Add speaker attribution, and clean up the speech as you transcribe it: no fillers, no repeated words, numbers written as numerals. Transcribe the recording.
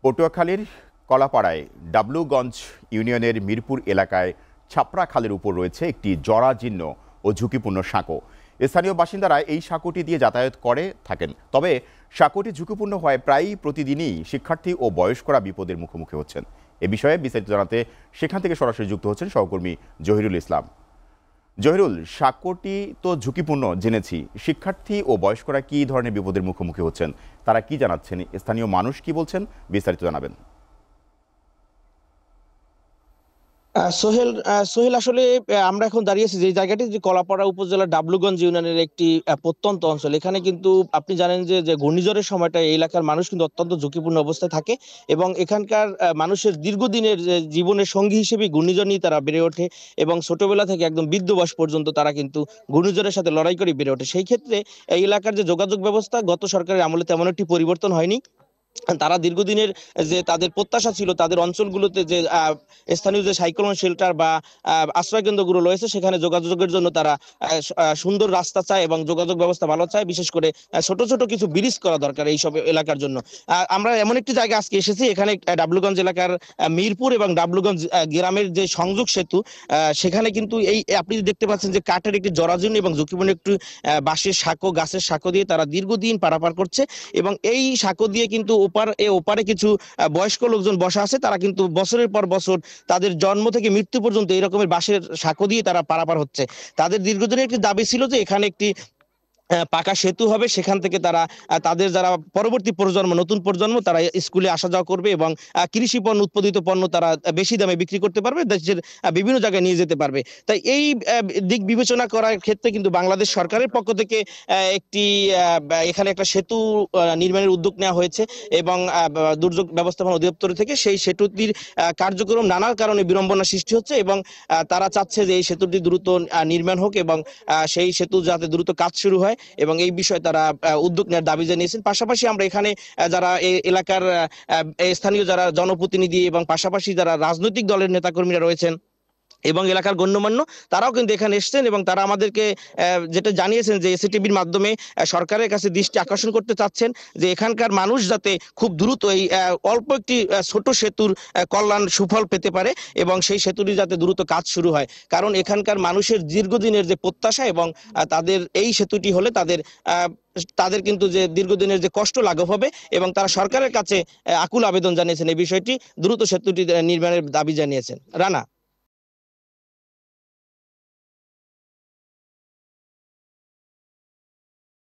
Speaker 1: পটুয়াখালীর কলাপাড়ায় ডাবলুগঞ্জ ইউনিয়নের মিরপুর এলাকায় ছাপড়া খালের উপর রয়েছে একটি জরাজীর্ণ ও ঝুঁকিপূর্ণ সাঁকো। স্থানীয় বাসিন্দারা এই সাঁকোটি দিয়ে যাতায়াত করে থাকেন। তবে সাঁকোটি ঝুঁকিপূর্ণ হওয়ায় প্রায়ই প্রতিদিনই শিক্ষার্থী ও বয়স্করা বিপদের মুখোমুখি হচ্ছেন। এ বিষয়ে বিস্তারিত জানাতে সেখান থেকে সরাসরি যুক্ত হচ্ছেন সহকর্মী জহিরুল ইসলাম। জহিরুল, সাঁকোটি তো ঝুঁকিপূর্ণ জেনেছি, শিক্ষার্থী ও বয়স্করা কি ধরনের বিপদের মুখোমুখি হচ্ছেন, তারা কি জানাচ্ছেন, স্থানীয় মানুষ কি বলছেন, বিস্তারিত জানাবেন।
Speaker 2: সোহেল সোহেল আসলে আমরা এখন দাঁড়িয়েছি যে জায়গাটি, যে কলাপাড়া উপজেলার ডাবলুগঞ্জ ইউনিয়নের একটি প্রত্যন্ত অঞ্চল। এখানে কিন্তু আপনি জানেন যে যে ঘূর্ণিঝড়ের সময়টা এই এলাকার মানুষ কিন্তু অত্যন্ত ঝুঁকিপূর্ণ অবস্থায় থাকে এবং এখানকার মানুষের দীর্ঘদিনের যে জীবনের সঙ্গী হিসেবে ঘূর্ণিঝড় নিয়ে তারা বেড়ে ওঠে এবং ছোটবেলা থেকে একদম বৃদ্ধ বয়স পর্যন্ত তারা কিন্তু ঘূর্ণিঝড়ের সাথে লড়াই করে বেড়ে ওঠে। সেই ক্ষেত্রে এই এলাকার যে যোগাযোগ ব্যবস্থা গত সরকারের আমলে তেমন একটি পরিবর্তন হয়নি। তারা দীর্ঘদিনের যে তাদের প্রত্যাশা ছিল, তাদের অঞ্চলগুলোতে যে স্থানীয় যে সাইক্লোন শেল্টার বা আশ্রয় কেন্দ্রগুলো রয়েছে সেখানে যোগাযোগের জন্য তারা সুন্দর রাস্তা চায় এবং যোগাযোগ ব্যবস্থা ভালো চায়। বিশেষ করে ছোট ছোট কিছু ব্রিজ করা দরকার এই সব এলাকার জন্য। আমরা এমন একটি জায়গা আজকে এসেছি, এখানে ডাবলুগঞ্জ এলাকার মিরপুর এবং ডাবলুগঞ্জ গ্রামের যে সংযোগ সেতু, সেখানে কিন্তু এই আপনি দেখতে পাচ্ছেন যে কাঠের একটি জরাজীর্ণ এবং ঝুঁকিপূর্ণ একটি বাঁশের সাঁকো, গাছের সাঁকো দিয়ে তারা দীর্ঘদিন পারাপার করছে এবং এই সাঁকো দিয়ে কিন্তু ওপারে কিছু বয়স্ক লোকজন বসা আছে। তারা কিন্তু বছরের পর বছর তাদের জন্ম থেকে মৃত্যু পর্যন্ত এই রকমের বাঁশের সাঁকো দিয়ে তারা পারাপার হচ্ছে। তাদের দীর্ঘদিনের একটি দাবি ছিল যে এখানে একটি পাকা সেতু হবে, সেখান থেকে তারা তাদের যারা পরবর্তী প্রজন্ম, নতুন প্রজন্ম, তারা স্কুলে আসা যাওয়া করবে এবং কৃষি পণ্য, উৎপাদিত পণ্য তারা বেশি দামে বিক্রি করতে পারবে, দেশের বিভিন্ন জায়গায় নিয়ে যেতে পারবে। তাই এই দিক বিবেচনা করার ক্ষেত্রে কিন্তু বাংলাদেশ সরকারের পক্ষ থেকে একটি এখানে একটা সেতু নির্মাণের উদ্যোগ নেওয়া হয়েছে এবং দুর্যোগ ব্যবস্থাপনা অধিদপ্তর থেকে সেই সেতুটির কার্যক্রম নানা কারণে বিড়ম্বনা সৃষ্টি হচ্ছে এবং তারা চাচ্ছে যে এই সেতুটি দ্রুত নির্মাণ হোক এবং সেই সেতু যাতে দ্রুত কাজ শুরু হয় এবং এই বিষয়ে তারা উদ্যোগ নেওয়ার দাবি জানিয়েছেন। পাশাপাশি আমরা এখানে যারা এই এলাকার স্থানীয় যারা জনপ্রতিনিধি এবং পাশাপাশি যারা রাজনৈতিক দলের নেতাকর্মীরা রয়েছেন এবং এলাকার গণ্যমান্য, তারাও কিন্তু এখানে এসেছেন এবং তারা আমাদেরকে যেটা জানিয়েছেন যে এসিটিভির মাধ্যমে সরকারের কাছে দৃষ্টি আকর্ষণ করতে চাচ্ছেন যে এখানকার মানুষ যাতে খুব দ্রুত এই অল্প একটি ছোট সেতুর কল্যাণ সুফল পেতে পারে এবং সেই সেতুটি যাতে দ্রুত কাজ শুরু হয়। কারণ এখানকার মানুষের দীর্ঘদিনের যে প্রত্যাশা এবং তাদের এই সেতুটি হলে তাদের কিন্তু যে দীর্ঘদিনের যে কষ্ট লাঘব হবে এবং তারা সরকারের কাছে আকুল আবেদন জানিয়েছেন এই বিষয়টি দ্রুত সেতুটি নির্মাণের দাবি জানিয়েছেন। রানা।